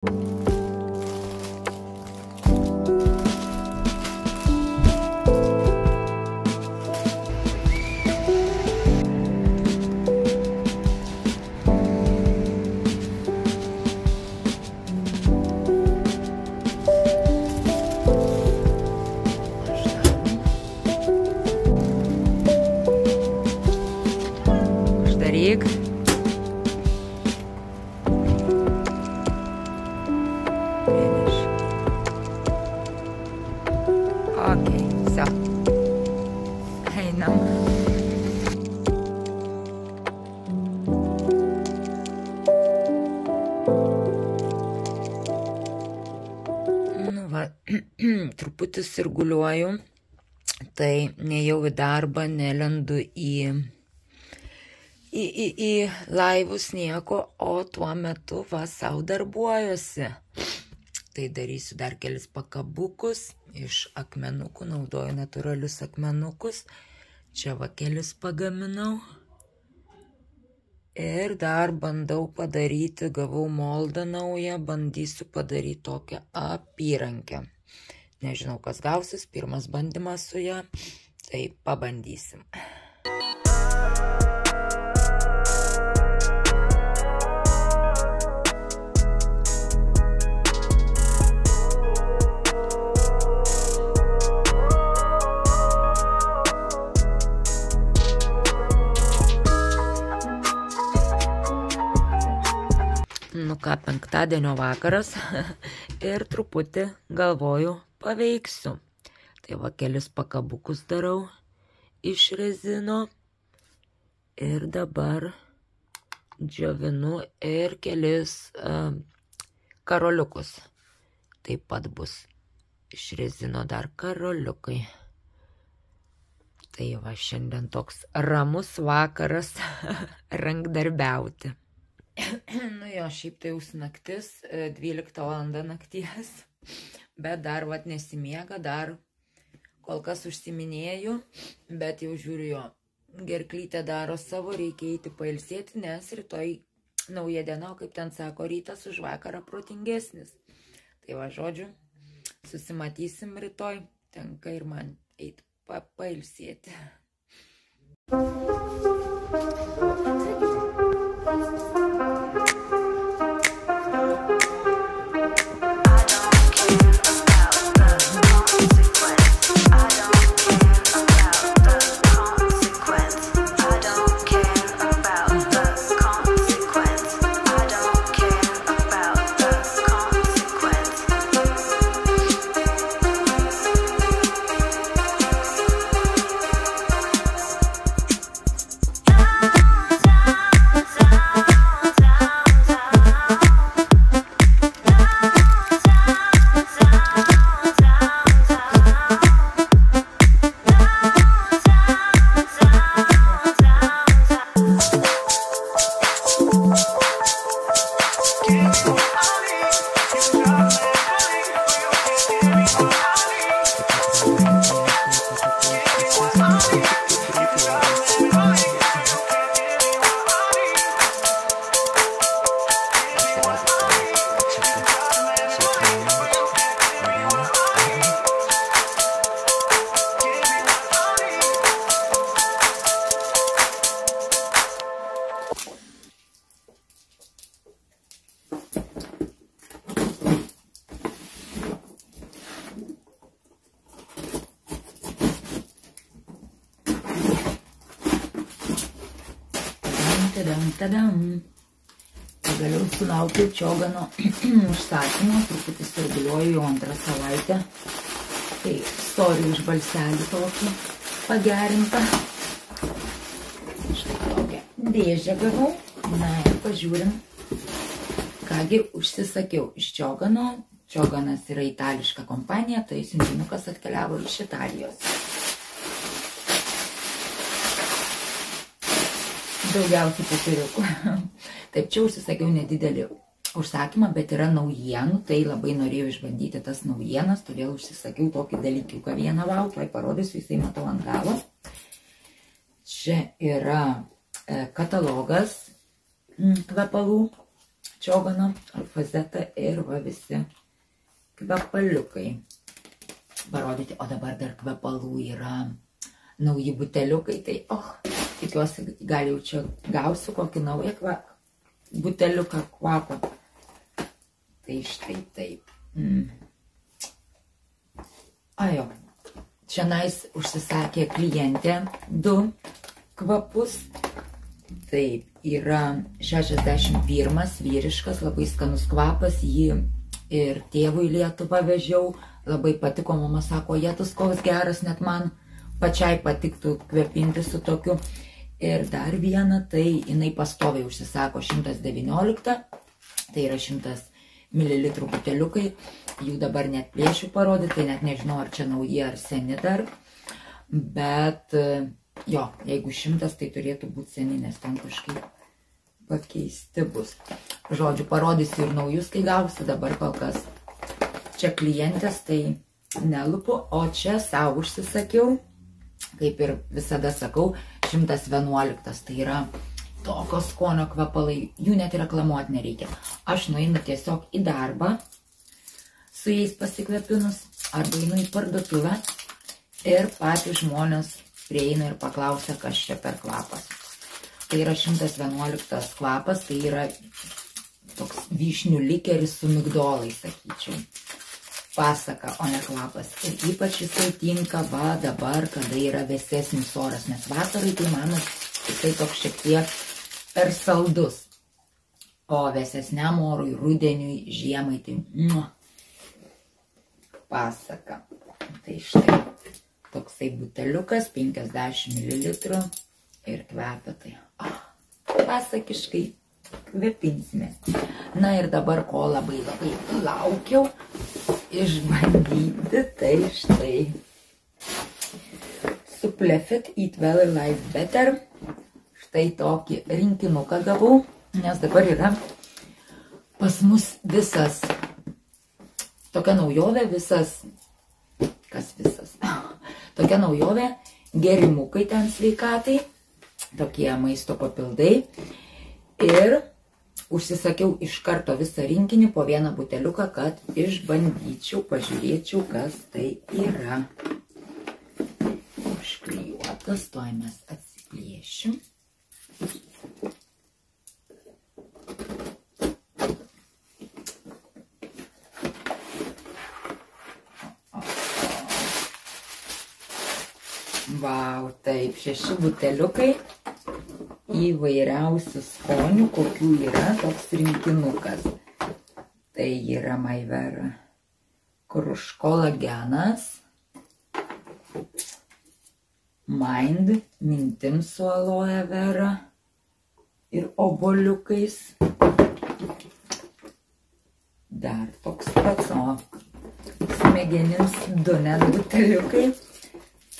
Uždaryk. Okei, все. Einam. Nu va, truputį sirguliuoju, tai nejau į darbą, nelendu į laivus nieko, o tuo metu va sau darbuojuosi. Tai darysiu dar kelis pakabukus iš akmenukų, naudoju natūralius akmenukus. Čia va kelis pagaminau. Ir dar bandau padaryti, gavau moldą naują, bandysiu padaryti tokią apyrankę. Nežinau, kas gausis, pirmas bandymas su ją, tai pabandysim. Nu ką, penktadienio vakaras ir truputį galvoju paveiksiu. Tai va kelis pakabukus darau iš rezino ir dabar džiovinu ir kelis karoliukus. Taip pat bus iš rezino dar karoliukai. Tai va šiandien toks ramus vakaras rankdarbiauti. Nu jo, šiaip tai jau naktis, 12 valanda nakties, bet dar vat nesimiega, dar kol kas užsiminėju, bet jau žiūriu jo, gerklytė daro savo, reikia eiti pailsėti, nes rytoj nauja diena, kaip ten sako, rytas už vakarą protingesnis. Tai va, žodžiu, susimatysim rytoj, tenka ir man eiti pailsėti. Tadam. Pagaliau sulaukiau Čiogano užsakymo, truputį sirguliuoju jau antrą savaitę. Tai storiu iš balselį tokį pagerintą. Štai tokią dėžę gavau. Na ir pažiūrim, kągi užsisakiau iš Čiogano. Čioganas yra itališka kompanija, tai siuntinukas atkeliavo iš Italijos. Daugiausiai popieriukų. Taip, čia užsisakiau nedidelį užsakymą, bet yra naujienų, tai labai norėjau išbandyti tas naujienas, todėl užsisakiau tokį dalykiuką vieną, tuoj parodysiu, jisai matau ant galo. Čia yra katalogas kvepalų, Čiogano, Alfazeta ir va visi kvepaliukai parodyti. O dabar dar kvepalų yra nauji buteliukai, tai tikiuosi, gal jau čia gausiu kokį naują buteliuką kvapą. Tai štai taip. Ajo, čianais užsisakė klientė 2 kvapus. Taip, yra 61 vyriškas, labai skanus kvapas, jį ir tėvui į Lietuvą vežiau. Labai patiko, mama sako, jėtus koks geras, net man pačiai patiktų kvepinti su tokiu. Ir dar vieną, tai jinai pastoviai užsisako 119, tai yra 100 ml buteliukai. Jų dabar net plėšiu parodyti, tai net nežinau, ar čia nauji, ar seni dar. Bet jo, jeigu 100, tai turėtų būti seni, nes ten kažkaip pakeisti bus. Žodžiu, parodysiu ir naujus, kai gausiu, dabar kol kas. Čia klientės, tai nelupu, o čia savo užsisakiau, kaip ir visada sakau, 111, tai yra tokio skonio kvepalai, jų net reklamuoti nereikia. Aš nueinu tiesiog į darbą, su jais pasikvepinus, arba einu į parduotuvę ir patys žmonės prieina ir paklausia, kas čia per kvapas. Tai yra 111 kvapas, tai yra toks vyšnių likeris su migdolais, sakyčiau. Pasaka, o ne kvapas. Ir ypač jisai tinka dabar, kada yra vėsesnis oras, nes vasarai tai mano jisai toks šiek tiek per saldus. O vėsesniam orui, rudeniui, žiemai tai pasaka. Tai štai toksai buteliukas, 50 ml ir kvepia tai. Pasakiškai kvepinsimės. Na ir dabar, ko labai laukiau išbandyti, tai štai Suplefit Eat Well and Life Better. Štai tokį rinkinuką gavau, nes dabar yra pas mus visas, tokia naujovė, tokia naujovė, gerimukai ten sveikatai, tokie maisto papildai. Ir užsisakiau iš karto visą rinkinį po vieną buteliuką, kad išbandyčiau, pažiūrėčiau, kas tai yra. Užklijuotas, toj mes atsiplėšim. Vau, taip, 6 buteliukai įvairiausių skonių, kokių yra toks rinkinukas. Tai yra Maivera Kruš kolagenas, Mind mintims su aloe vera ir oboliukais. Dar toks pats, o smegenims 2 net buteliukai.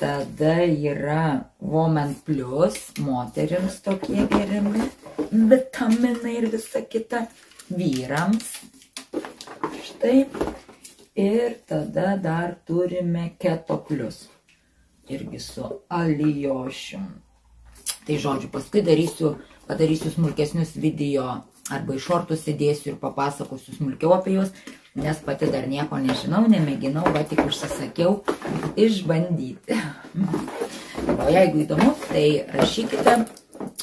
Tada yra Woman Plus, moterims tokie geriami, vitaminai ir visa kita, vyrams. Štai. Ir tada dar turime Keto Plus, irgi su alijošium. Tai žodžiu, paskui padarysiu smulkesnius video, arba iš šortus įdėsiu ir papasakosiu smulkiau apie juos, nes pati dar nieko nežinau, nemėginau, bet tik užsisakiau išbandyti. O jeigu įdomu, tai rašykite,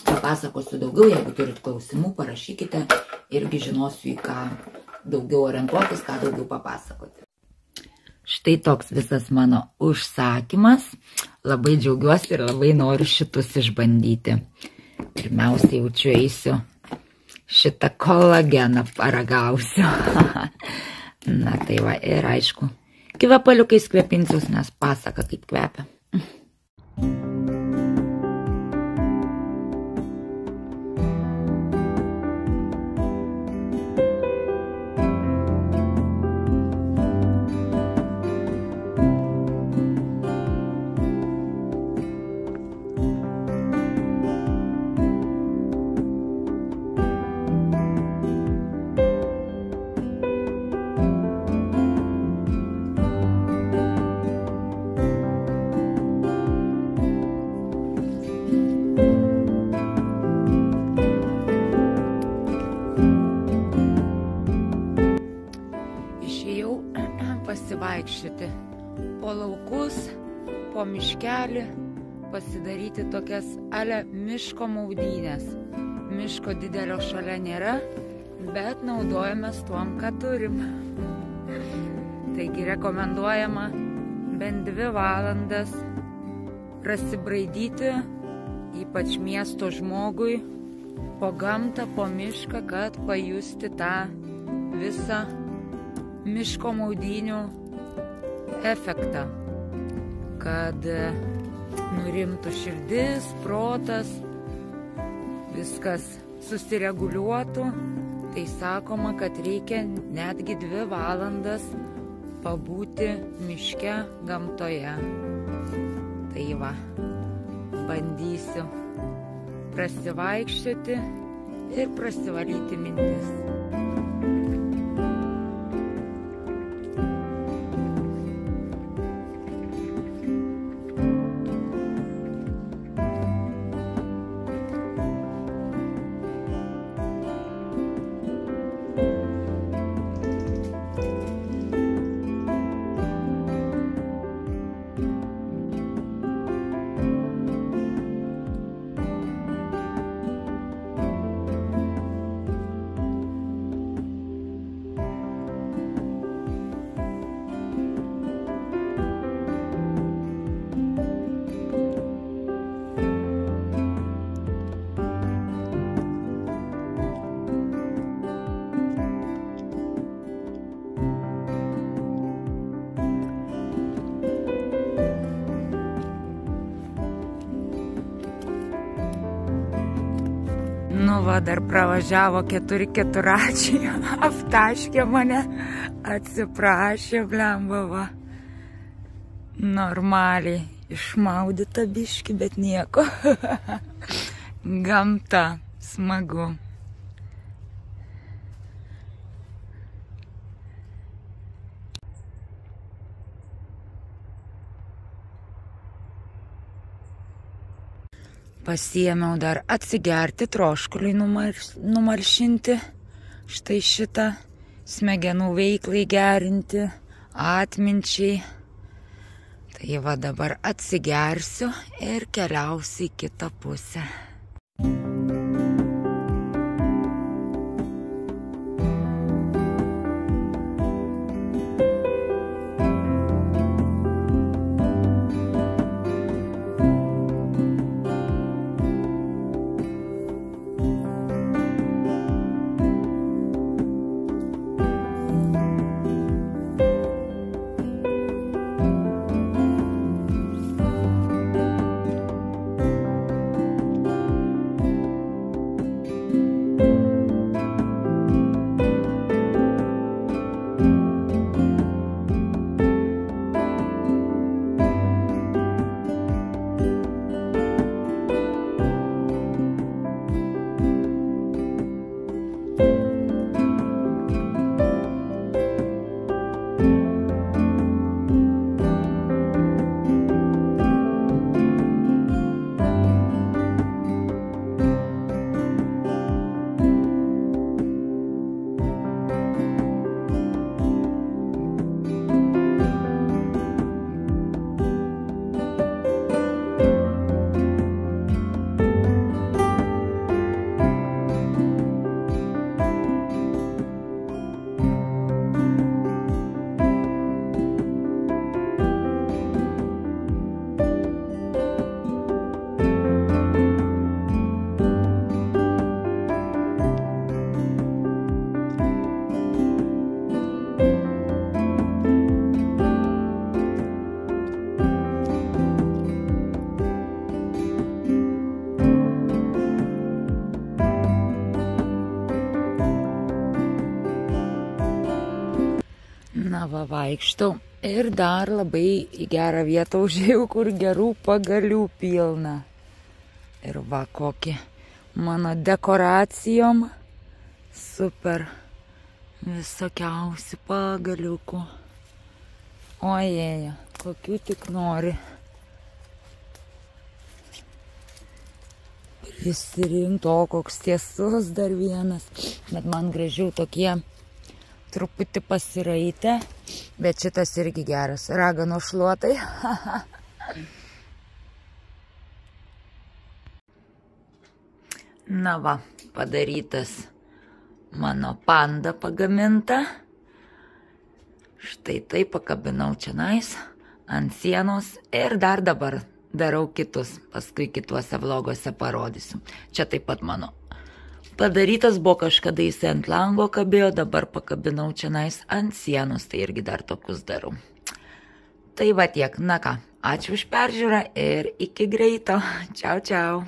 papasakosiu daugiau, jeigu turit klausimų, parašykite, irgi žinosiu, į ką daugiau orientuotis, ką daugiau papasakoti. Štai toks visas mano užsakymas, labai džiaugiuosi ir labai noriu šitus išbandyti. Pirmiausia, jaučiu eisiu šitą kolageną paragausiu. Na tai va, ir aišku, kvepaliukais kvepinsius, nes pasaka kaip kvepia. išėjau pasivaikščioti po laukus, po miškelį, pasidaryti tokias ale miško maudynės. Miško didelio šalia nėra, bet naudojamės tuom, ką turim. Taigi rekomenduojama bent 2 valandas prasibraidyti, ypač miesto žmogui, po gamtą, po mišką, kad pajusti tą visą miško maudynių efektą, kad nurimtų širdis, protas, viskas susireguliuotų. Tai sakoma, kad reikia netgi 2 valandas pabūti miške, gamtoje. Tai va, bandysiu prasivaikščioti ir prasivalyti mintis. Nu va, dar pravažiavo 4 keturračiai, aptaškė mane, atsiprašė, blemba, va. Normaliai, išmaudyta biški, bet nieko. Gamta, smagu. Pasiėmiau dar atsigerti, troškuliui numalšinti, štai šitą, smegenų veiklai gerinti, atminčiai. Tai va, dabar atsigersiu ir keliausiu į kitą pusę. Na va, vaikštau ir dar labai į gerą vietą užėjau, kur gerų pagalių pilna. Ir va, kokį mano dekoracijom super visokiausių pagaliukų. Ojėja, kokių tik nori. Prisirinkti, o koks tiesus dar vienas. Bet man gražiau tokie truputį pasiraitę, bet šitas irgi geras. Ragano šluotai. Na va, padarytas mano panda pagaminta. Štai taip pakabinau čionais ant sienos ir dar dabar darau kitus, paskui kituose vloguose parodysiu. Čia taip pat mano padarytas buvo, kažkada jis ant lango kabėjo, dabar pakabinau čionais ant sienos, tai irgi dar tokius darau. Tai va tiek, na ką, ačiū už peržiūrą ir iki greito. Čiau, čiau.